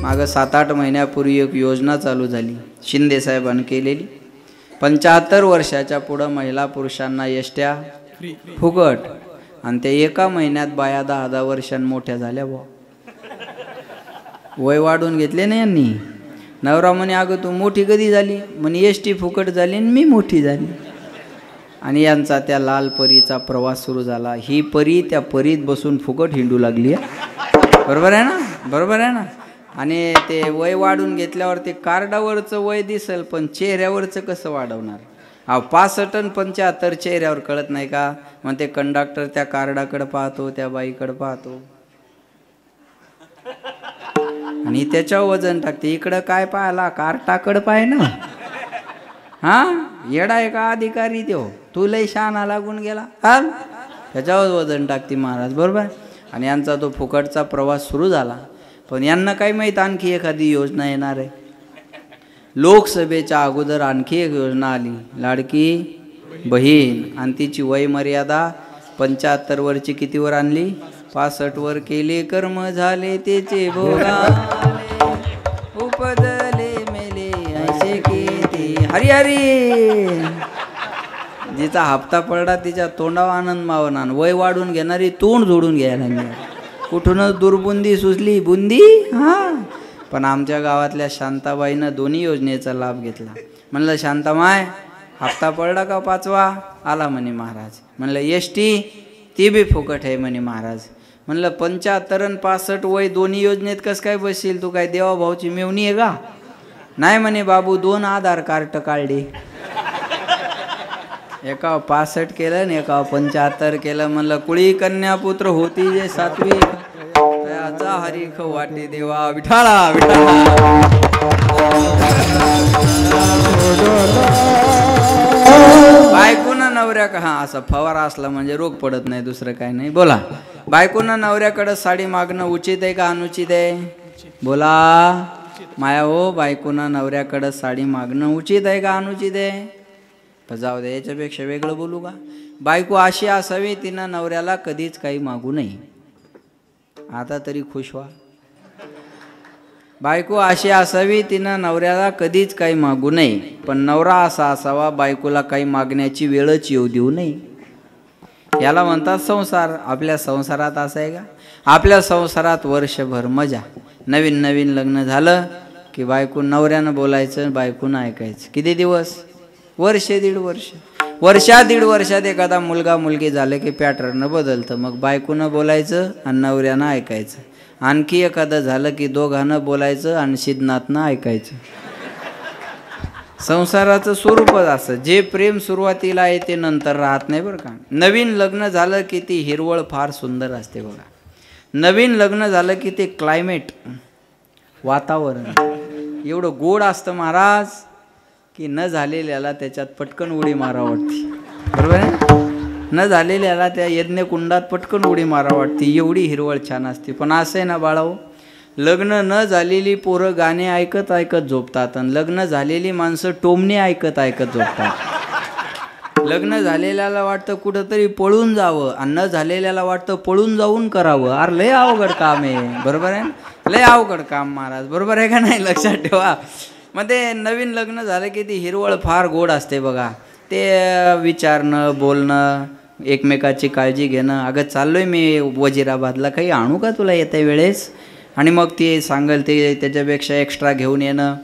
मागं 7-8 महिन्यापूर्वी एक योजना चालू झाली, शिंदे साहेबांनी केलेली. 75 वर्षाच्या पुढं महिला पुरुषांना एसट्या फुकट. आणि ते एका महिन्यात बाया 10-10 वर्षांनी मोठ्या झाल्या. बुवा वय वाढून घेतले ना यांनी. नवरा म्हणे अगं तू मोठी कधी झाली? म्हणे एसटी फुकट झाली आणि मी मोठी झाली. आणि यांचा त्या लाल परीचा प्रवास सुरू झाला. ही परी त्या परीत बसून फुकट हिंडू लागली. बरोबर आहे ना? बरोबर आहे ना? आणि ते वय वाढून घेतल्यावर ते कार्डावरचं वय दिसेल, पण चेहऱ्यावरचं कसं वाढवणार? 65 आणि 75 चेहऱ्यावर कळत नाही का? मग ते कंडक्टर त्या कार्डाकडे पाहतो, त्या बाईकडे पाहतो आणि त्याच्यावर वजन टाकते. इकडं काय पाहिला? कार्टाकडे पाय ना. हा येडा आहे का अधिकारी देव? तू लय शहाणा लागून गेला. हा त्याच्यावर वजन टाकते महाराज. बरोबर. आणि यांचा तो फुकटचा प्रवास सुरू झाला. पण यांना काय माहीत आणखी एखादी योजना येणार आहे. लोकसभेच्या अगोदर आणखी एक योजना आली, लाडकी बहीण. आणि तिची वय मर्यादा 75 वरची कितीवर आणली? 65 वर केले कर्म झाले त्याचे भोगाले, उपदले मेले ऐसे किती. हरी हरी. जिचा हप्ता पडला तिच्या तोंडावर आनंद मावना. वय वाढून घेणारी तोंड जोडून घ्यायला लागली. कुठूनच दुर्बुंदी सुचली बुंदी. हा पण आमच्या गावातल्या शांताबाईनं दोन्ही योजनेचा लाभ घेतला. म्हणलं शांतामाय हप्ता पडला का 5वा? आला म्हणे महाराज. म्हणलं एसटी ती बी फुकट आहे म्हणे महाराज. म्हणलं 75 आणि 65 वय दोन्ही योजनेत कसं काय बसशील? तू काय देवा भाऊची मेवणी आहे का? नाही म्हणे बाबू 2 आधार कार्ड काढले, एका 65 केलं आणि एका 75 केलं. म्हणलं कुळी कन्या पुत्र होती जे 7वी त्याचा हरीख वाटे देवा विठाळा विठाळा. बायकोना नवऱ्या का हा असा फवारा असला म्हणजे रोग पडत नाही, दुसरं काय नाही. बोला. बायकोना नवऱ्याकडे साडी मागणं उचित आहे का अनुचित आहे? बोला माया हो. बायकोना नवऱ्याकडे साडी मागणं उचित आहे का अनुचित आहे? जाऊ दे, याच्यापेक्षा वेगळं बोलू का? बायको अशी असावी तिनं नवऱ्याला कधीच काही मागू नये. आता तरी खुश व्हा. बायको अशी असावी तिनं नवऱ्याला कधीच काही मागू नये, पण नवरा असा असावा बायकोला काही मागण्याची वेळच येऊ देऊ नये. याला म्हणतात संसार. आपल्या संसारात असं आहे का? आपल्या संसारात वर्षभर मजा. नवीन नवीन लग्न झालं की बायको नवऱ्यानं बोलायचं, बायकोनं ऐकायचं. किती दिवस? वर्ष 1.5 वर्ष. वर्षा 1.5 वर्षात एखादा मुलगा मुलगी झालं की पॅटर्न बदलतं. मग बायकोनं बोलायचं आणि नवऱ्यानं ऐकायचं. आणखी एखादं झालं की दोघांनं बोलायचं आणि सिद्धनाथनं ऐकायचं. संसाराचं स्वरूपच असं. जे प्रेम सुरुवातीला आहे ते नंतर राहत नाही बरं का. नवीन लग्न झालं की ती हिरवळ फार सुंदर असते बघा. नवीन लग्न झालं की ते क्लायमेट, वातावरण एवढं गोड असतं महाराज की न झालेल्याला त्याच्यात पटकन उडी मारा वाटते. बरोबर आहे? न झालेल्याला त्या यज्ञकुंडात पटकन उडी मारा वाटते. एवढी हिरवळ छान असते. पण असं आहे ना बाळाओ, लग्न न झालेली पोरं गाणे ऐकत ऐकत झोपतात आणि लग्न झालेली माणसं टोमणे ऐकत ऐकत झोपतात. लग्न झालेल्याला वाटतं कुठंतरी पळून जावं आणि न झालेल्याला वाटतं पळून जाऊन करावं. अरे लय अवघड काम आहे. बरोबर आहे? लय अवघड काम महाराज. बरोबर आहे का नाही? लक्षात ठेवा. मग ते नवीन लग्न झालं की ती हिरवळ फार गोड असते बघा. ते विचारणं, बोलणं, एकमेकाची काळजी घेणं. अगं चाललोय मी वजिराबादला, काही आणू का तुला येत्या वेळेस? आणि मग ते सांगेल ते त्याच्यापेक्षा एक्स्ट्रा घेऊन येणं.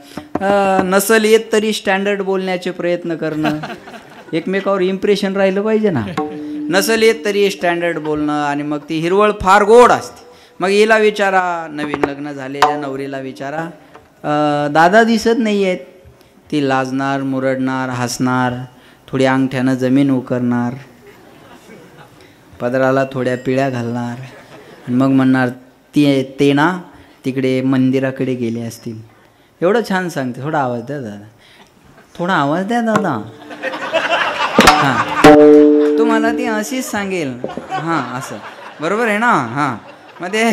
नसल येत तरी स्टँडर्ड बोलण्याचे प्रयत्न करणं. एकमेकावर इम्प्रेशन राहिलं पाहिजे ना. नसल येत तरी स्टँडर्ड बोलणं. आणि मग ती हिरवळ फार गोड असते. मग हिला विचारा, नवीन लग्न झालेल्या नवरीला विचारा, दादा दिसत नाही आहेत. ती लाजणार, मुरडणार, हसणार, थोडी अंगठ्यानं जमीन उकरणार, पदराला थोड्या पिळ्या घालणार आणि मग म्हणणार ते ना तिकडे मंदिराकडे गेले असतील. एवढं छान सांगते. थोडा आवाज द्या दादा, थोडा आवाज द्या दादा. हां तुम्हाला ती अशीच सांगेल. हां असं बरोबर आहे ना? हां मग ते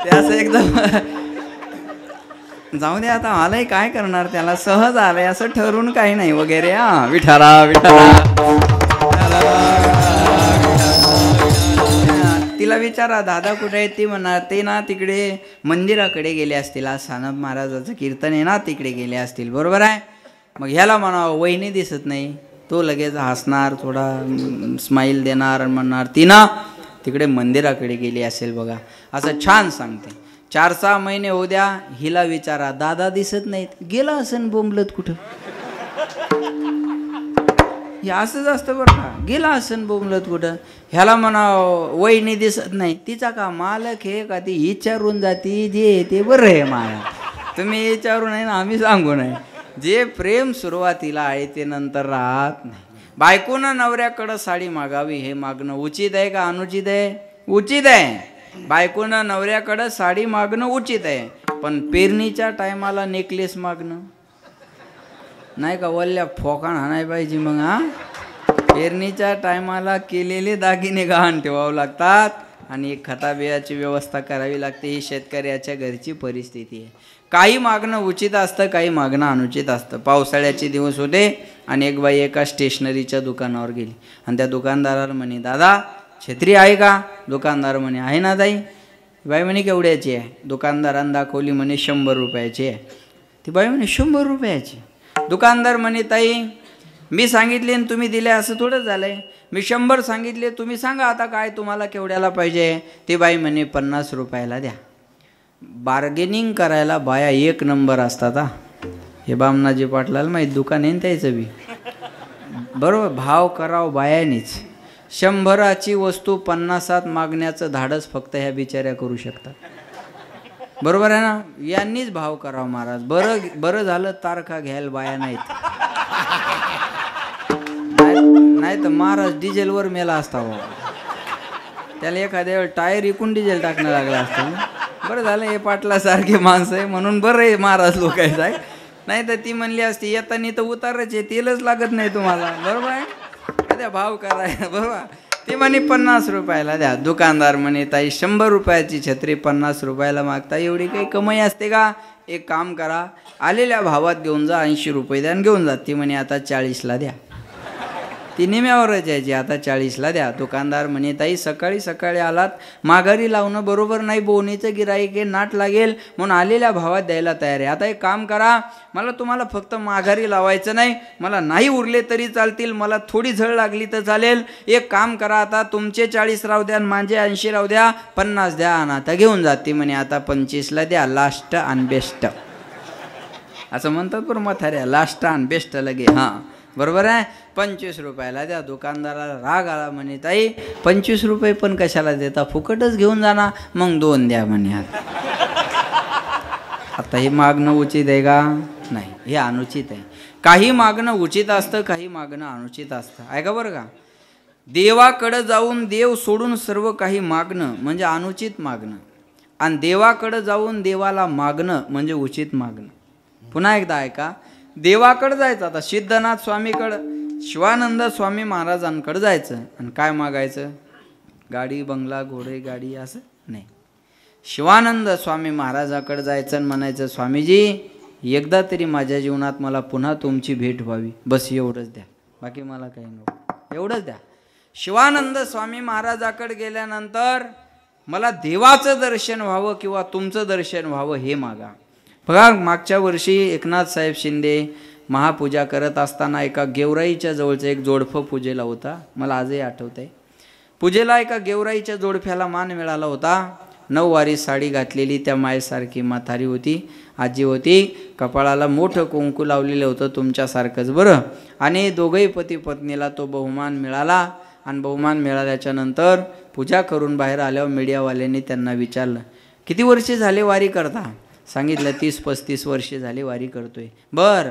असं एकदम जाऊ दे आता, आलंय काय करणार, त्याला सहज आलंय असं ठरवून काही नाही वगैरे. हां विठाला विठाला. हिला विचारा दादा कुठे आहे, ती म्हणणार ते ना तिकडे मंदिराकडे गेले असतील, आज सानप महाराजाचं कीर्तन आहे ना तिकडे गेले असतील, बरोबर आहे. मग ह्याला म्हणावं वहिनी दिसत नाही, तो लगेच हसणार, थोडा स्माईल देणार आणि म्हणणार ती ना तिकडे मंदिराकडे गेली असेल बघा, असं छान सांगते. 4-6 महिने होऊ द्या, हिला विचारा दादा दिसत नाहीत, गेला असेल बोंबलत कुठं. हे असंच असतं बरं का, गेला असेल बोंबलत कुठं. ह्याला म्हणा वहिनी दिसत नाही, तिचा का मालक हे का ती विचारून जाती, जे ते बरं आहे माया, तुम्ही विचारू नाही ना आम्ही सांगू नाही. जे प्रेम सुरुवातीला आहे ते नंतर राहत नाही. बायकोनं नवऱ्याकडं साडी मागावी हे मागणं उचित आहे का अनुचित आहे? उचित आहे. बायकोनं नवऱ्याकडं साडी मागणं उचित आहे, पण पेरणीच्या टायमाला नेकलेस मागणं नाही का, वल्ल्या फोकाण हाणाय पाहिजे मग. हा, पेरणीच्या टायमाला केलेले दागिने गहाण ठेवावं लागतात आणि एक खताबियाची व्यवस्था करावी लागते. ही शेतकऱ्याच्या घरची परिस्थिती आहे. काही मागणं उचित असतं, काही मागणं अनुचित असतं. पावसाळ्याचे दिवस होते आणि एक बाई एका स्टेशनरीच्या दुकानावर गेली आणि त्या दुकानदाराला म्हणे दादा छत्री आहे का? दुकानदार म्हणे आहे ना ताई. बाई म्हणे केवढ्याची आहे? दुकानदारानं दाखवली, म्हणे 100 रुपयाची आहे. ती बाई म्हणे 100 रुपयाची? दुकानदार म्हणे ताई मी सांगितले आणि तुम्ही दिले असं थोडं झालंय, मी 100 सांगितले, तुम्ही सांगा आता काय तुम्हाला केवढ्याला पाहिजे. ती बाई म्हणे 50 रुपयाला द्या. बार्गेनिंग करायला बाया 1 नंबर असतात. हा, हे बामनाजी पाटलाला माहीत, दुकान आहे त्याचं बी बरोबर, भाव करावं बायानीच. 100ची वस्तू 50त मागण्याचं धाडस फक्त ह्या बिचाऱ्या करू शकतात, बरोबर आहे ना. यांनीच भाव करावा महाराज. बरं झालं तारखा घ्यायला बाया नाहीत, नाही तर महाराज डिझेलवर मेला असता. त्याला एखाद्या वेळ टायर इकून डिझेल टाकणं लागलं असतं. बरं झालं हे पाटलासारखे माणसं आहे म्हणून बरं आहे महाराज लोकांचं आहे, नाही तर ती म्हणली असती येतानी तर उतारायचे, तेलच लागत नाही तुम्हाला, बरोबर आहे. द्या भाव करायला, बरोबर. ती म्हणे 50 रुपयाला द्या. दुकानदार म्हणे ताई 100 रुपयाची छत्री 50 रुपयाला मागता, एवढी काही कमाई असते का? एक काम करा, आलेल्या भावात घेऊन जा, 80 रुपये द्या आणि घेऊन जा. ती म्हणे आता 40ला द्या. ती निम्यावरच यायची, आता 40ला द्या. दुकानदार म्हणे ताई सकाळी सकाळी आलात, माघारी लावणं बरोबर नाही, बोनीचं गिराईक आहे, नाट लागेल म्हणून आलेल्या भावात द्यायला तयार आहे. आता एक काम करा, मला तुम्हाला फक्त माघारी लावायचं नाही, मला नाही उरले तरी चालतील, मला थोडी झळ लागली तर चालेल. एक काम करा, आता तुमचे 40 राहू द्या, माझे 80 राहू द्या, 50 द्या आणि आता घेऊन जा. ती म्हणे आता 25ला द्या, लास्ट आणि बेस्ट असं म्हणतात बरं म्हाताऱ्या, लास्ट आणि बेस्ट लगे. हां बरोबर आहे, 25 रुपयाला द्या. दुकानदाराला राग आला, म्हणे ताई 25 रुपये पण कशाला देता, फुकटच घेऊन जाणार, मग 2 द्या म्हणे. आता हे मागणं उचित आहे का? नाही, हे अनुचित आहे. काही मागणं उचित असतं, काही मागणं अनुचित असतं. ऐका बरं का, देवाकडं जाऊन देव सोडून सर्व काही मागणं म्हणजे अनुचित मागणं, आणि देवाकडं जाऊन देवाला मागणं म्हणजे उचित मागणं. पुन्हा एकदा ऐका, देवाकडं जायचं, आता सिद्धनाथ स्वामीकडं, शिवानंद स्वामी महाराजांकडं जायचं आणि काय मागायचं? गाडी बंगला घोडे गाडी असं नाही. शिवानंद स्वामी महाराजाकडं जायचं आणि म्हणायचं स्वामीजी एकदा तरी माझ्या जीवनात मला पुन्हा तुमची भेट व्हावी, बस एवढंच द्या, बाकी मला काही नको, एवढंच द्या. शिवानंद स्वामी महाराजाकडे गेल्यानंतर मला देवाचं दर्शन व्हावं किंवा तुमचं दर्शन व्हावं हे मागा. बघा मागच्या वर्षी एकनाथ साहेब शिंदे महापूजा करत असताना एका गेवराईच्या जवळचं एक जोडफं पूजेला होता, मला आजही आठवत आहे. पूजेला एका गेवराईच्या जोडफ्याला मान मिळाला होता. 9 वारी साडी घातलेली त्या मायेसारखी म्हातारी होती, आजी होती, कपाळाला मोठं कुंकू लावलेलं होतं तुमच्यासारखंच बरं. आणि दोघंही पती पत्नीला तो बहुमान मिळाला. आणि बहुमान मिळाल्याच्या नंतर पूजा करून बाहेर आल्यावर मीडियावाल्यांनी त्यांना विचारलं किती वर्षे झाले वारी करता? सांगितलं 30-35 वर्षे झाले वारी करतोय. बर,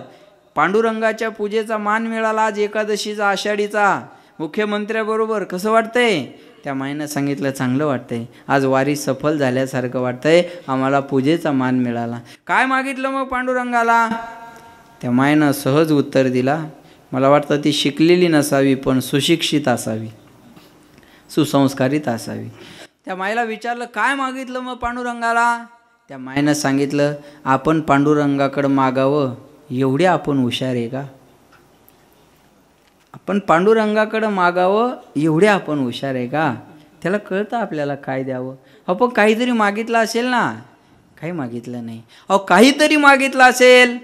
पांडुरंगाच्या पूजेचा मान मिळाला आज एकादशीचा आषाढीचा, मुख्यमंत्र्याबरोबर कसं वाटतंय? त्या माईनं सांगितलं चांगलं वाटतंय, आज वारी सफल झाल्यासारखं वाटतंय, आम्हाला पूजेचा मान मिळाला. काय मागितलं मग पांडुरंगाला? त्या माईनं सहज उत्तर दिला, मला वाटतं ती शिकलेली नसावी पण सुशिक्षित असावी, सुसंस्कारित असावी. त्या माईला विचारलं काय मागितलं मग पांडुरंगाला? त्या माईनं सांगितलं आपण पांडुरंगाकडं मागावं एवढे आपण हुशार आहे का? आपण पांडुरंगाकडं मागावं एवढे आपण हुशार आहे का? त्याला कळतं आपल्याला काय द्यावं. अहो पण काहीतरी मागितलं असेल ना, काही मागितलं नाही. अहो काहीतरी मागितलं असेल,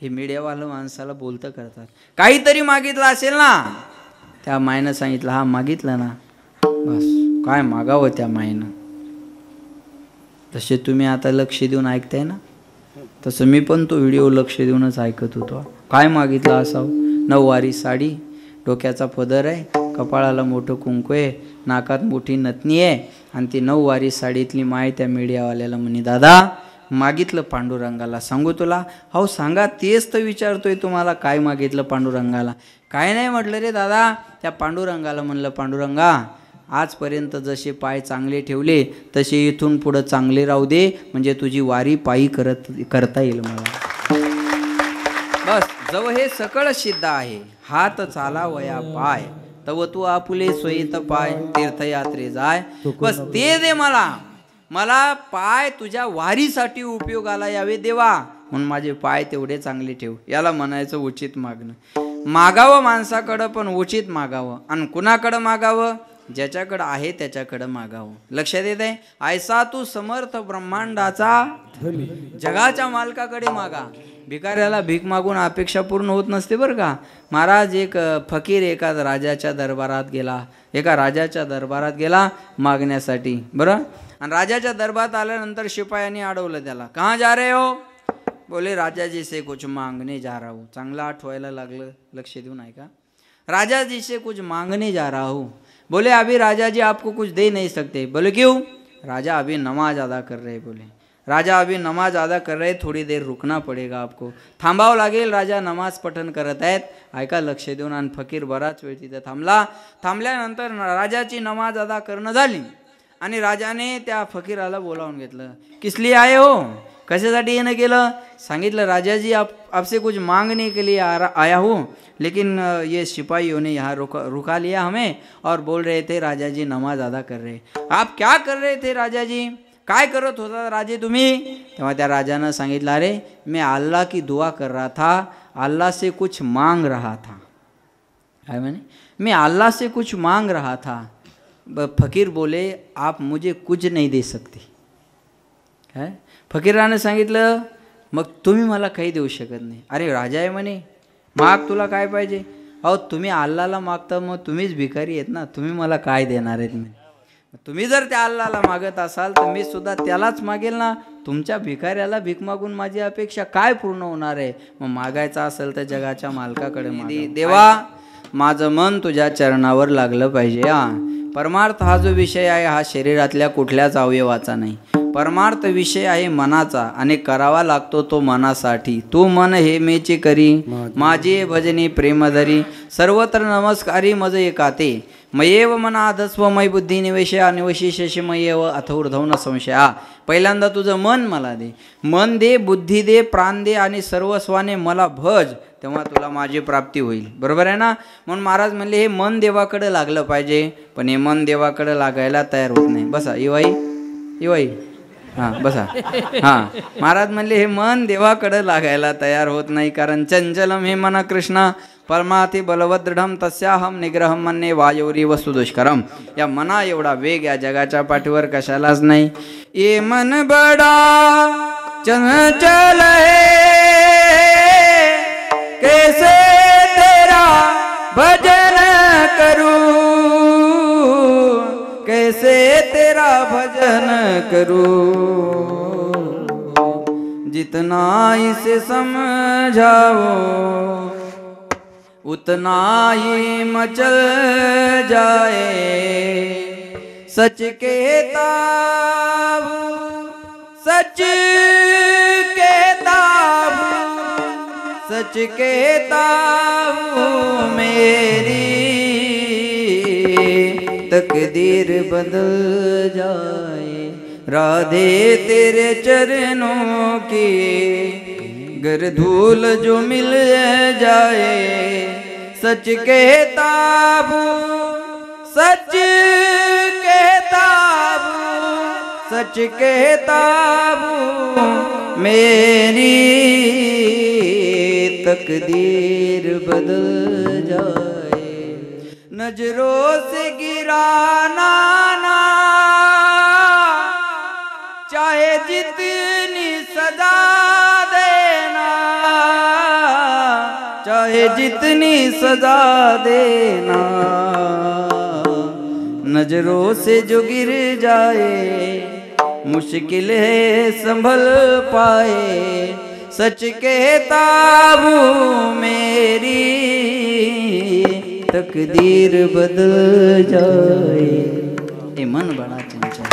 हे मीडियावालं माणसाला बोलतं करतात. काहीतरी मागितलं असेल ना, त्या मायनं सांगितलं हा मागितलं ना, बस काय मागावं त्या मायनं. तसे तुम्ही आता लक्ष देऊन ऐकताय ना, तसं मी पण तो व्हिडिओ लक्ष देऊनच ऐकत होतो. काय मागितलं असावं, नऊवारी साडी, डोक्याचा पदर आहे, कपाळाला मोठं कुंकू आहे, नाकात मोठी नथनी आहे, आणि ती नऊवारी साडीतली माय त्या मीडियावाल्याला म्हणे दादा मागितलं पांडुरंगाला, सांगू तुला. हो सांगा, तेच तर विचारतोय तुम्हाला, काय मागितलं पांडुरंगाला. काय नाही म्हटलं रे दादा, त्या पांडुरंगाला म्हणलं पांडुरंगा आजपर्यंत जसे पाय चांगले ठेवले तसे इथून पुढं चांगले राहू दे, म्हणजे तुझी वारी पायी करता येईल मला. बस जव हे सकळ सिद्ध आहे, हात चाला वया पाय, तव तू आपुले सोयीत पाय, तीर्थयात्रे जाय. बस ते दे मला, मला पाय तुझ्या वारीसाठी उपयोगाला यावे देवा, म्हणून माझे पाय तेवढे चांगले ठेव. याला म्हणायचं उचित मागणं. मागावं माणसाकडं, पण उचित मागावं. आणि कुणाकडं मागावं, ज्याच्याकडं आहे त्याच्याकडं मागावं. लक्षात येत आहे. ऐसा तू समर्थ ब्रह्मांडाचा, जगाच्या मालकाकडे मागा. भिकाऱ्याला भीक मागून अपेक्षा पूर्ण होत नसते बरं का. महाराज एक फकीर एका राजाच्या दरबारात गेला मागण्यासाठी, बरं. आणि राजाच्या दरबारात आल्यानंतर शिपायांनी अडवलं त्याला. कहाँ जा रहे हो, बोले राजा जी से कुछ मांगने जा रहा हूँ. चांगलं आठवायला लागलं, लक्ष देऊन ऐका. राजा जी से कुछ मांगने जा रहा हूँ. बोले अभी राजा जी आपको कुछ दे नहीं सकते. बोले क्यों. राजा अभी नमाज अदा कर रहे. बोले राजा अभी नमाज अदा कर रहे, थोड़ी देर रुकना पडेगा आपको, थांबावं लागेल. राजा नमाज पठण करत आहेत, ऐका लक्ष देऊन. आणि फकीर बराच वेळ तिथे थांबला. थांबल्यानंतर राजाची नमाज अदा करणं झाली आणि राजाने त्या फकीराला बोलावून घेतलं. किसलिए आए हो, कशासाठी येणं केलं. सांगितलं राजाजी आपसे कुछ मांगने के लिए आया हूँ, लेकिन ये सिपाहियों ने यहाँ रुका लिया हमें और बोल रहे थे राजा जी नमाज अदा कर रहे. आप क्या कर रहे थे राजा जी, काय करत होता राजे तुम्ही. तेव्हा त्या राजानं सांगितलं अरे मैं अल्लाह की दुआ कर रहा था, अल्लाह से कुछ मांग रहा था. काय म्हणे, मैं अल्लाह से कुछ मांग रहा था. फकीर बोले आप मुझे कुछ नहीं दे सकते. काय फकीरानं सांगितलं मग तुम्ही मला काही देऊ शकत नाही. अरे राजा आहे म्हणे, माग तुला काय पाहिजे. अहो तुम्ही अल्लाला मागता, मग तुम्हीच भिकारी आहेत ना, तुम्ही मला काय देणार आहेत म्हणे. तुम्ही जर त्या अल्लाला मागत असाल तर मी सुद्धा त्यालाच मागेल ना. तुमच्या भिकाऱ्याला भीक मागून माझी अपेक्षा काय पूर्ण होणार आहे. मग मागायचं असेल तर जगाच्या मालकाकडे मागे. देवा माझं मन तुझ्या चरणावर लागलं पाहिजे. परमार्थ हा जो विषय आहे हा शरीरातल्या कुठल्याच अवयवाचा नाही. परमार्थ विषय आहे मनाचा आणि करावा लागतो तो मनासाठी. तू मन हे मेचे करी, माझे भजनी प्रेमधरी, सर्वत्र नमस्कारी मज एकाते, मयेव मनाधस्व मय बुद्धी निवेशया निवशिषेश मयेव अथौर्धव संशया. पहिल्यांदा तुझं मन मला दे, मन दे, बुद्धी दे, प्राण दे आणि सर्वस्वाने मला भज, तेव्हा तुला माझी प्राप्ती होईल. बरोबर आहे ना. म्हणून महाराज म्हणले हे मन देवाकडे लागलं पाहिजे, पण हे मन देवाकडे लागायला तयार होत नाही. बसा इवाई हां बसा. हां महाराज म्हणले हे मन देवाकडे लागायला तयार होत नाही, कारण चंचलम हे मन कृष्ण परमार्थी बलवदृढम तस्याहम निग्रहम मन्ये वायोरी वस्तु दुष्करम. या मना एवढा वेग या जगाच्या पाठीवर कशालाच नाही. ये मन बडा चंचल है, कैसे तेरा भजन करूं, कैसे तेरा भजन करूं. जितना इसे समझाओ उतना ही मचल जाए. सच कहता हूँ, सच कहता हूँ, सच कहता हूँ, मेरी तकदीर बदल जाए. राधे तेरे चरणों की गर धूल जो मिल जाए. सच कहता हूँ, सच कहता हूँ, सच कहता हूँ, मेरी तकदीर बदल जाए. नजरों से गिराना ना चाहे जितनी सजा देना, नजरों से जो गिर जाए मुश्किल है संभल पाए, सच कहता हूँ मेरी तकदीर बदल जाए. हे मन बडा चंचल,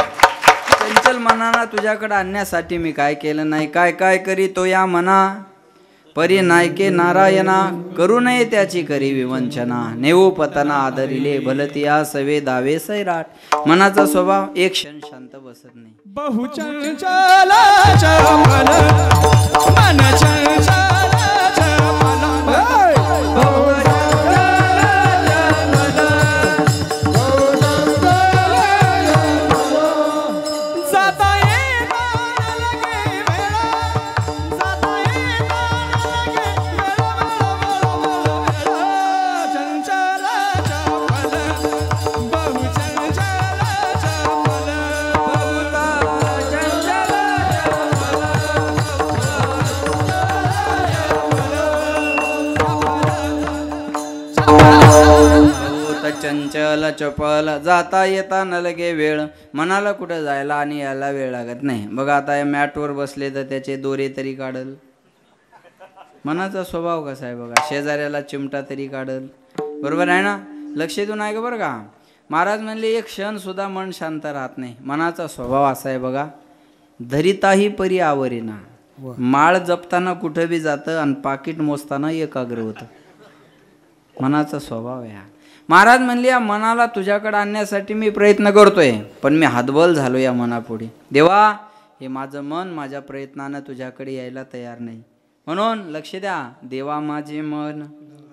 चंचल मनाला तुझ्याकडे आणण्यासाठी मी काय केलं नाही, काय काय करी तो या मना, परी नायके नारायणा, करू नये त्याची करी विवंचना, नेऊ पतना आदरिले भलतिया सवे दावे सैराट. मनाचा स्वभाव एक क्षण शांत बसत नाही. बहुचंचल चपल मन चंचल चपल, चंचल चपल, जाता येता न लगे वेळ. मनाला कुठं जायला आणि यायला वेळ लागत नाही. बघा आता या मॅटवर बसले तर त्याचे दोरे तरी काढल. मनाचा स्वभाव कसा आहे बघा, शेजाऱ्याला चिमटा तरी काढल. बरोबर आहे ना, लक्ष देऊन आहे का बरं का. महाराज म्हणले एक क्षण सुद्धा मन शांत राहत नाही. मनाचा स्वभाव असा आहे बघा, धरिताही परी आवरेना. माळ जपताना कुठं बी जातं आणि पाकिट मोजताना एकाग्र होतं. मनाचा स्वभाव आहे. महाराज म्हणले या मनाला तुझ्याकडे आणण्यासाठी मी प्रयत्न करतोय, पण मी हातबल झालो या मनापुढे. देवा, हे माझं मन माझ्या प्रयत्नानं तुझ्याकडे यायला तयार नाही. म्हणून लक्ष द्या, देवा माझे मन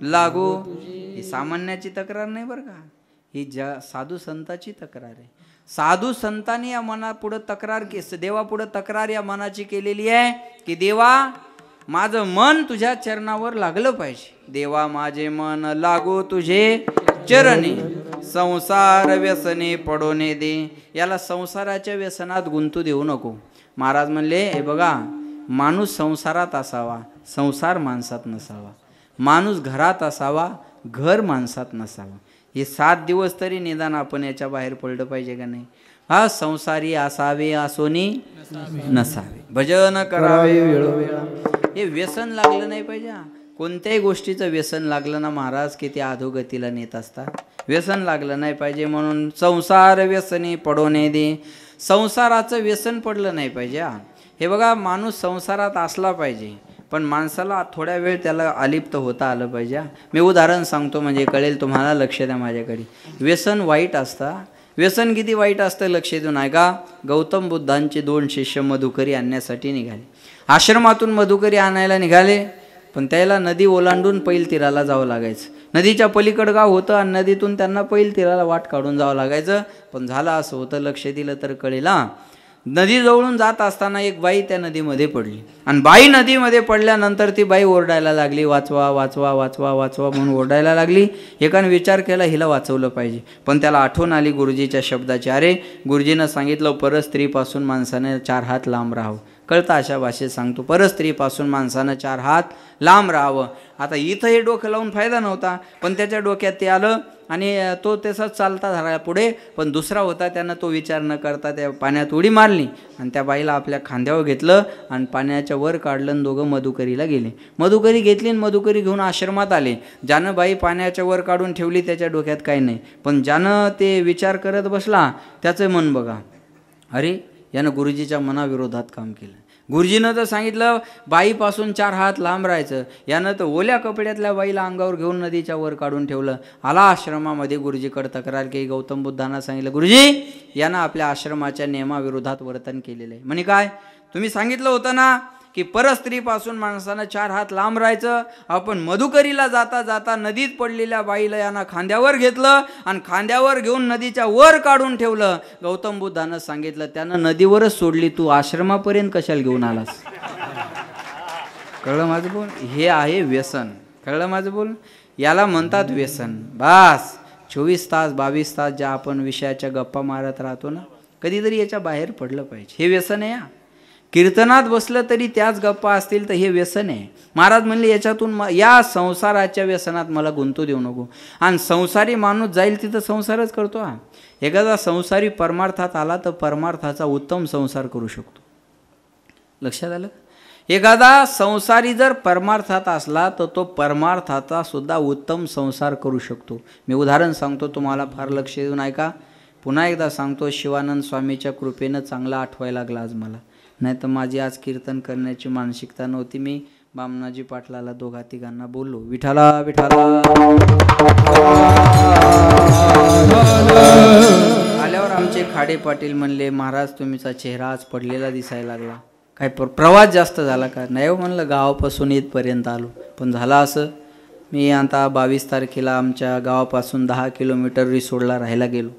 लागू. ही सामान्याची तक्रार नाही बरं का, ही साधू संताची तक्रार आहे. साधू संतांनी या मनापुढं तक्रार देवापुढं तक्रार या मनाची केलेली आहे की देवा, माझं मन तुझ्या चरणावर लागलं पाहिजे. देवा माझे मन लागू तुझे चरणी, संसार व्यसने पडोने दे. याला संसाराच्या व्यसनात गुंतू देऊ नको. महाराज म्हणले हे बघा, माणूस संसारात असावा, संसार माणसात नसावा. माणूस घरात असावा, घर माणसात नसावा. हे 7 दिवस तरी निदान आपण याच्या बाहेर पडलं पाहिजे का नाही. हा संसारी असावे असोनी नसावे, भजन करावे वेळोवेळा. हे व्यसन लागलं नाही पाहिजे. कोणत्याही गोष्टीचं व्यसन लागलं ना महाराज की ते अधोगतीला नेत असतात. व्यसन लागलं नाही पाहिजे. म्हणून संसार व्यसनी पडोने दे. संसाराचं व्यसन पडलं नाही पाहिजे. हे बघा, माणूस संसारात असला पाहिजे, पण माणसाला थोड्या वेळ त्याला अलिप्त होता आलं पाहिजे. मी उदाहरण सांगतो म्हणजे कळेल तुम्हाला. लक्ष द्या माझ्याकडे. व्यसन वाईट असतं. व्यसन किती वाईट असतं लक्ष देऊन आहे का. गौतम बुद्धांचे 2 शिष्य मधुकरी आणण्यासाठी निघाले. आश्रमातून मधुकरी आणायला निघाले, पण त्याला नदी ओलांडून पैल तीराला जावं लागायचं. नदीच्या पलीकड गाव होतं आणि नदीतून त्यांना पैल तीराला वाट काढून जावं लागायचं. पण झालं असं होतं, लक्ष दिलं तर कळेल. नदी जवळून जात असताना एक बाई त्या नदीमध्ये पडली आणि बाई नदीमध्ये पडल्यानंतर ती बाई ओरडायला लागली, वाचवा वाचवा वाचवा वाचवा म्हणून ओरडायला लागली. एकाने विचार केला हिला वाचवलं पाहिजे, पण त्याला आठवण आली गुरुजीच्या शब्दाची. अरे, गुरुजीनं सांगितलं परस्त्रीपासून माणसाने 4 हात लांब राहावं. कळतं अशा भाषेत सांगतो, परस्त्रीपासून माणसानं 4 हात लांब राहावं. आता इथं हे डोकं लावून फायदा नव्हता, पण त्याच्या डोक्यात ते आलं आणि तो तसाच चालता झाला पुढे. पण दुसरा होता, त्यानं तो विचार न करता त्या पाण्यात उडी मारली आणि त्या बाईला आपल्या खांद्यावर घेतलं आणि पाण्याच्या वर काढलं आणि दोघं मधुकरीला गेले. मधुकरी घेतली आणि मधुकरी घेऊन आश्रमात आले. ज्यानं बाई पाण्याच्या वर काढून ठेवली त्याच्या डोक्यात काही नाही, पण ज्यानं ते विचार करत बसला त्याचं मन बघा, अरे यानं गुरुजीच्या मनाविरोधात काम केलं. गुरुजीनं तर सांगितलं बाईपासून 4 हात लांब राहायचं, यानं तर ओल्या कपड्यातल्या बाईला अंगावर घेऊन नदीच्या वर काढून ठेवलं. आला आश्रमामध्ये गुरुजीकडे तक्रार केली. गौतम बुद्धांना सांगितलं, गुरुजी यानं आपल्या आश्रमाच्या नियमाविरोधात वर्तन केलेलं आहे. म्हणे काय, तुम्ही सांगितलं होतं ना की परस्त्रीपासून माणसानं 4 हात लांब राहायचं. आपण मधुकरीला जाता जाता नदीत पडलेल्या बाईला यानं खांद्यावर घेतलं आणि खांद्यावर घेऊन नदीच्या वर काढून ठेवलं. गौतम बुद्धानं सांगितलं, त्यानं नदीवरच सोडली, तू आश्रमापर्यंत कशाला घेऊन आलास. कळलं माझं बोल. हे आहे व्यसन. कळलं माझं बोल. याला म्हणतात व्यसन. बास 24 तास 22 तास ज्या आपण विषयाच्या गप्पा मारत राहतो ना, कधीतरी याच्या बाहेर पडलं पाहिजे. हे व्यसन आहे. कीर्तनात बसलं तरी त्याच गप्पा असतील तर हे व्यसन आहे. महाराज म्हणले याच्यातून या संसाराच्या व्यसनात मला गुंतू देऊ नको. आणि संसारी माणूस जाईल तिथं संसारच करतो. हा एखादा संसारी परमार्थात आला तर परमार्थाचा उत्तम संसार करू शकतो. लक्षात आलं? एखादा संसारी जर परमार्थात असला तर तो परमार्थाचा सुद्धा उत्तम संसार करू शकतो. मी उदाहरण सांगतो तुम्हाला, फार लक्ष देऊन ऐका. पुन्हा एकदा सांगतो, शिवानंद स्वामीच्या कृपेनं चांगला आठवायला लागला आज मला. नाही तर माझी आज कीर्तन करण्याची मानसिकता नव्हती. मी बामनाजी पाटलाला दोघा तिघांना बोललो, विठाला विठाला. आल्यावर आमचे खाडे पाटील म्हणले, महाराज तुमचा चेहरा आज पडलेला दिसायला लागला, काय प्रवास जास्त झाला का? नाही हो म्हणलं, गावापासून इथपर्यंत आलो. पण झालं असं, मी आता 22 तारखेला आमच्या गावापासून 10 किलोमीटर रिसोडला राहायला गेलो.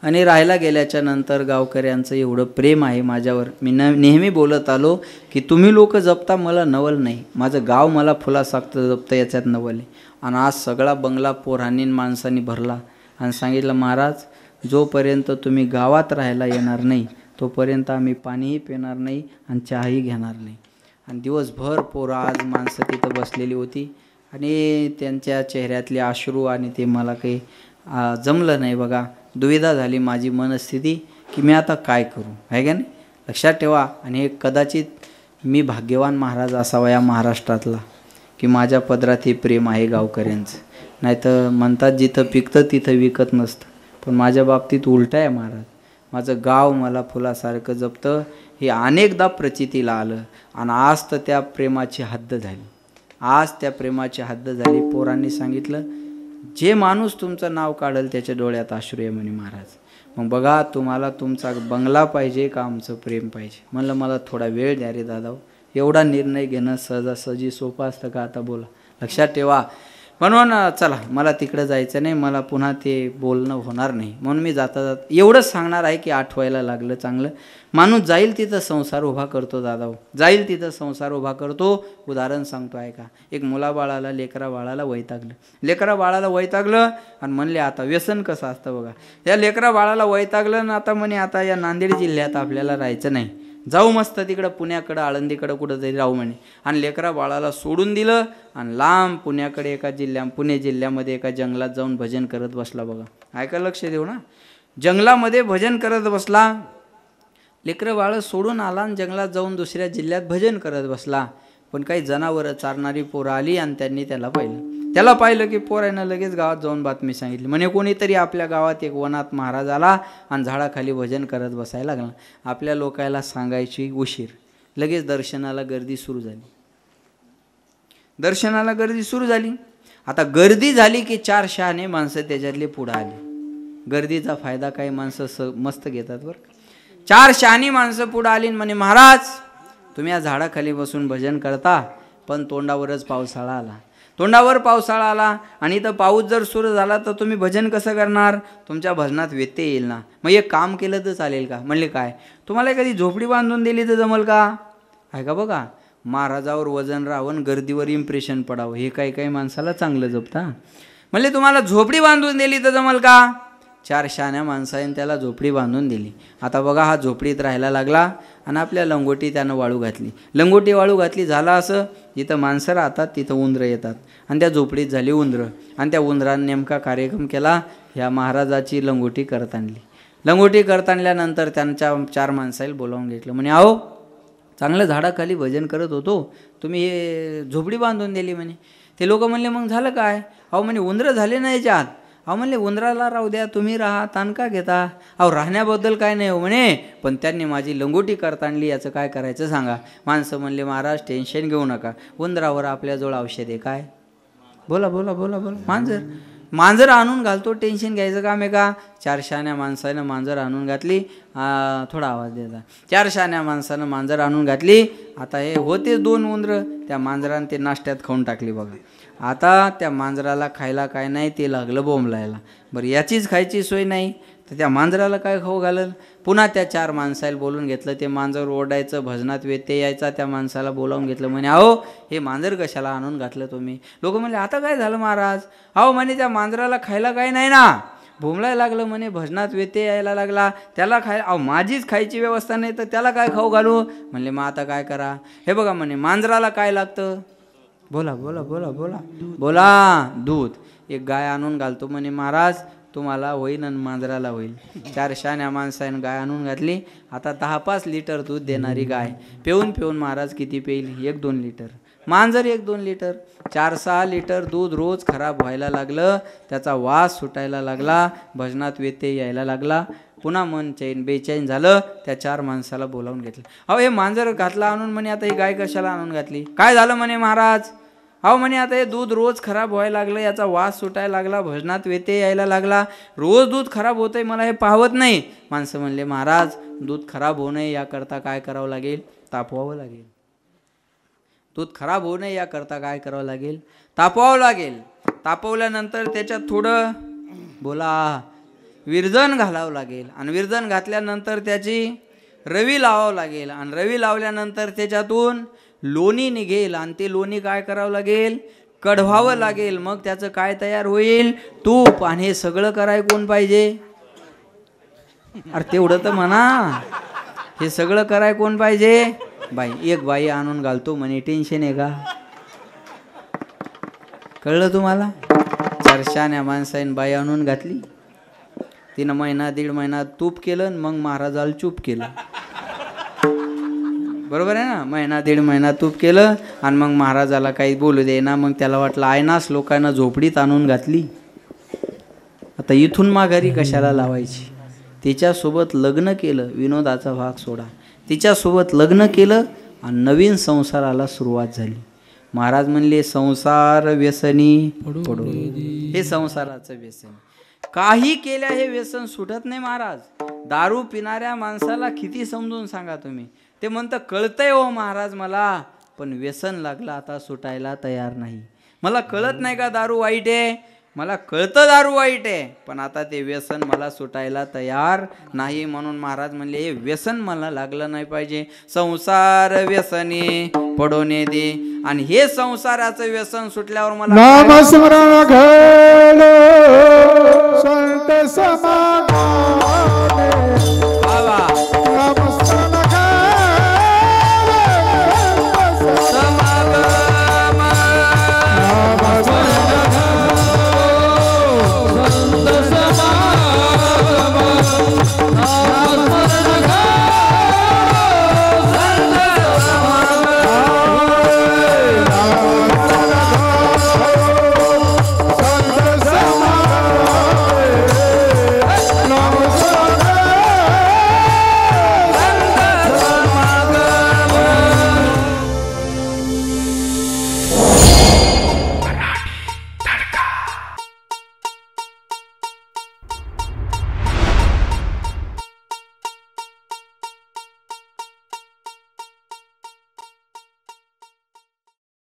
आणि राहायला गेल्याच्या नंतर गावकऱ्यांचं एवढं प्रेम आहे माझ्यावर. मी नेहमी बोलत आलो की तुम्ही लोक जपता मला नवल नाही, माझं गाव मला फुलासाखतं जपतं याच्यात नवल आहे. आणि आज सगळा बंगला पोरांनी माणसांनी भरला आणि सांगितलं, महाराज जोपर्यंत तुम्ही गावात राहायला येणार नाही तोपर्यंत आम्ही पाणीही पिणार नाही आणि चहाही घेणार नाही. आणि दिवसभर पोरं आज माणसं तिथं बसलेली होती आणि त्यांच्या चेहऱ्यातले अश्रू आणि ते मला काही जमलं नाही बघा. दुविधा झाली माझी मनस्थिती की मी आता काय करू, आहे का नाही? लक्षात ठेवा. आणि हे कदाचित मी भाग्यवान महाराज असावा या महाराष्ट्रातला की माझ्या पदरात हे प्रेम आहे गावकऱ्यांचं. नाही तर म्हणतात जिथं पिकतं तिथं विकत नसतं, पण माझ्या बाबतीत उलटं आहे महाराज. माझं गाव मला फुलासारखं जपतं, हे अनेकदा प्रचितीला आलं. आणि आज तर त्या प्रेमाची हद्द झाली, आज त्या प्रेमाची हद्द झाली. पोरांनी सांगितलं, जे माणूस तुमचं नाव काढेल त्याच्या डोळ्यात अश्रू आहे म्हणे महाराज. मग बघा, तुम्हाला तुमचा बंगला पाहिजे का आमचं प्रेम पाहिजे? म्हणलं मला थोडा वेळ द्या रे दादा. एवढा निर्णय घेणं सहजासहजी सोपं असतं का? आता बोला. लक्षात ठेवा. म्हणून चला, मला तिकडं जायचं नाही, मला पुन्हा ते बोलणं होणार नाही. म्हणून मी जाता जात एवढंच सांगणार आहे की आठवायला लागलं चांगलं. माणूस जाईल तिथं संसार उभा करतो दादा, जाईल तिथं संसार उभा करतो. उदाहरण सांगतो ऐका. एक मुलाबाळाला, लेकरा बाळाला वैतागलं, लेकरा बाळाला वैतागलं आणि म्हणले आता व्यसन कसं असतं बघा. या लेकरा बाळाला वैतागलं ना, आता म्हणे आता या नांदेड जिल्ह्यात आपल्याला राहायचं नाही, जाऊ मस्त तिकडं पुण्याकडं, आळंदीकडं कुठंतरी राहू म्हणे. आणि लेकरा बाळाला सोडून दिलं आणि लांब पुण्याकडे पुणे जिल्ह्यामध्ये एका जंगलात जाऊन भजन करत बसला बघा. ऐका, लक्ष देऊ ना. जंगलामध्ये भजन करत बसला. लेकरं बाळं सोडून आला आणि जंगलात जाऊन दुसऱ्या जिल्ह्यात भजन करत बसला. पण काही जनावरं चारणारी पोरं आली आणि त्यांनी त्याला पाहिलं की पोरानं लगेच गावात जाऊन बातमी सांगितली, म्हणे कोणीतरी आपल्या गावात एक वनात महाराज आला आणि झाडाखाली भजन करत बसायला लागला. आपल्या लोकायला सांगायची उशीर, लगेच दर्शनाला गर्दी सुरू झाली. आता गर्दी झाली की 4 शहाणे माणसं त्याच्यातले पुढं आली. गर्दीचा फायदा काही माणसं मस्त घेतात बरं. 4 शहाणी माणसं पुढं आली म्हणे, महाराज तुम्ही या झाडाखाली बसून भजन करता, पण तोंडावरच पावसाळा आला. तोंडावर पावसाळा आला आणि इथं पाऊस जर सुरू झाला तर तुम्ही भजन कसं करणार? तुमच्या भजनात व्यत्यय येईल ना. मग एक काम केलं तर चालेल का? म्हणले काय? तुम्हाला एखादी झोपडी बांधून दिली तर जमल का? आहे का बघा, महाराजावर वजन राहावं, गर्दीवर इम्प्रेशन पडावं, हे काही माणसाला चांगलं जपता. म्हणले तुम्हाला झोपडी बांधून दिली तर जमल का? 4 शहाण्या माणसाने त्याला झोपडी बांधून दिली. आता बघा, हा झोपडीत राहायला लागला आणि आपल्या लंगोटी त्यानं वाळू घातली. लंगोटी वाळू घातली. झालं असं, जिथं माणसं राहतात तिथं उंदरं येतात आणि त्या झोपडीत झाली उंदरं. आणि त्या उंदराने नेमका कार्यक्रम केला, ह्या महाराजाची लंगोटी करत आणली. लंगोटी करत आणल्यानंतर त्यांच्या 4 माणसाला बोलावून घेतलं. म्हणे, अहो चांगलं झाडाखाली भजन करत होतो, तुम्ही हे झोपडी बांधून दिली म्हणे. ते लोक म्हणले, मग झालं काय? अहो म्हणे उंदरं झाले नाही याच्यात. अहो म्हणले उंदराला राहू द्या, तुम्ही राहा, ताण का घेता? अहो राहण्याबद्दल काय नाही हो म्हणे, पण त्यांनी माझी लंगोटी करता आणली, याचं काय करायचं सांगा. माणसं म्हणले, महाराज टेन्शन घेऊ नका, उंदरावर आपल्याजवळ औषध आहे. काय? बोला बोला बोला बोला. मांजर आणून घालतो, टेन्शन घ्यायचं काम आहे का? 4 शहाण्या माणसानं मांजर आणून घातली. थोडा आवाज द्यायचा. 4 शहाण्या माणसानं मांजर आणून घातली. आता हे होते 2 उंदरं, त्या मांजरानं ते नाश्त्यात खाऊन टाकली बघा. आता त्या मांजराला खायला काय नाही, ते लागलं बोंबलायला. बरं याचीच खायची सोय नाही तर त्या मांजराला काय खाऊ घालल? पुन्हा त्या 4 माणसाला बोलून घेतलं. ते मांजर ओरडायचं, भजनात व्यत्यय यायचा. त्या माणसाला बोलावून घेतलं. म्हणे, अहो हे मांजर कशाला आणून घातलं तुम्ही? लोक म्हणले, आता काय झालं महाराज? अहो म्हणे त्या मांजराला खायला काय नाही ना, भोमलायला लागलं म्हणे, भजनात व्यत्यय यायला लागला, त्याला अहो माझीच खायची व्यवस्था नाही तर त्याला काय खाऊ घालू म्हणले. मग आता काय करा, हे बघा म्हणे मांजराला काय लागतं, बोला बोला बोला बोला बोला, दूध. एक गाय आणून घालतो म्हणे महाराज, तुम्हाला होईल आणि मांजराला होईल. 4 शाण्या माणसाने गाय आणून घातली. आता 10-5 लिटर दूध देणारी गाय पिऊन पिऊन महाराज किती पेईल, 1-2 लिटर. मांजर 1-2 लिटर. 4-6 लिटर दूध रोज खराब व्हायला लागलं, त्याचा वास सुटायला लागला, भजनात व्यत्यय यायला लागला. पुन्हा मन चैन बेचैन झालं. त्या 4 माणसाला बोलावून घेतलं. अहो हे मांजर घातला आणून म्हणे, आता ही गाय कशाला आणून घातली, काय झालं म्हणे महाराज. अहो म्हणे आता हे दूध रोज खराब व्हायला लागलं, याचा वास सुटायला लागला, भजनात व्यत्यय यायला लागला, रोज दूध खराब होतंय, मला हे पाहवत नाही. माणसं म्हणले महाराज दूध खराब होऊ नये याकरता काय करावं लागेल, तापवावं लागेल. दूध खराब होऊ नये याकरता काय करावं लागेल, तापवावं लागेल. तापवल्यानंतर त्याच्यात थोडं बोला विरजण घालावं लागेल. आणि विरजण घातल्यानंतर त्याची रवी लावावं लागेल. आणि रवी लावल्यानंतर त्याच्यातून लोणी निघेल. आणि ते लोणी काय करावं लागेल, कढवावं लागेल. मग त्याचं काय तयार होईल, तूप. आणि हे सगळं कराय कोण पाहिजे, अरे तेवढं तर म्हणा, हे सगळं कराय कोण पाहिजे, बाई. एक बाई आणून घालतो म्हणे, टेन्शन आहे का, कळलं तुम्हाला. 4 शाण्या माणसाने बाई आणून घातली. तिनं 1-1.5 महिना तूप केलं, मग महाराजाला चूप केलं. बरोबर आहे ना, 1-1.5 महिना तूप केलं आणि मग महाराजाला काही बोलू दे ना. मग त्याला वाटलं आयनास लोकांना झोपडीत आणून घातली, आता इथून माघारी कशाला लावायची. तिच्यासोबत लग्न केलं, विनोदाचा भाग सोडा, तिच्यासोबत लग्न केलं आणि नवीन संसाराला सुरुवात झाली. महाराज म्हणले संसार व्यसनी पडू. हे संसाराचं व्यसन, काही केल्या हे व्यसन सुटत नाही महाराज. दारू पिणाऱ्या माणसाला किती समजून सांगा तुम्ही, ते म्हणतं कळतंय हो महाराज मला, पण व्यसन लागलं आता सुटायला तयार नाही. मला कळत नाही का दारू वाईट आहे, मला कळतं दारू वाईट आहे, पण आता ते व्यसन मला सुटायला तयार नाही. म्हणून महाराज म्हणले हे व्यसन मला लागलं नाही पाहिजे. संसार व्यसनी पडोने दे. आणि हे संसाराचं व्यसन सुटल्यावर मला नामस्मरण घडो संत समागम.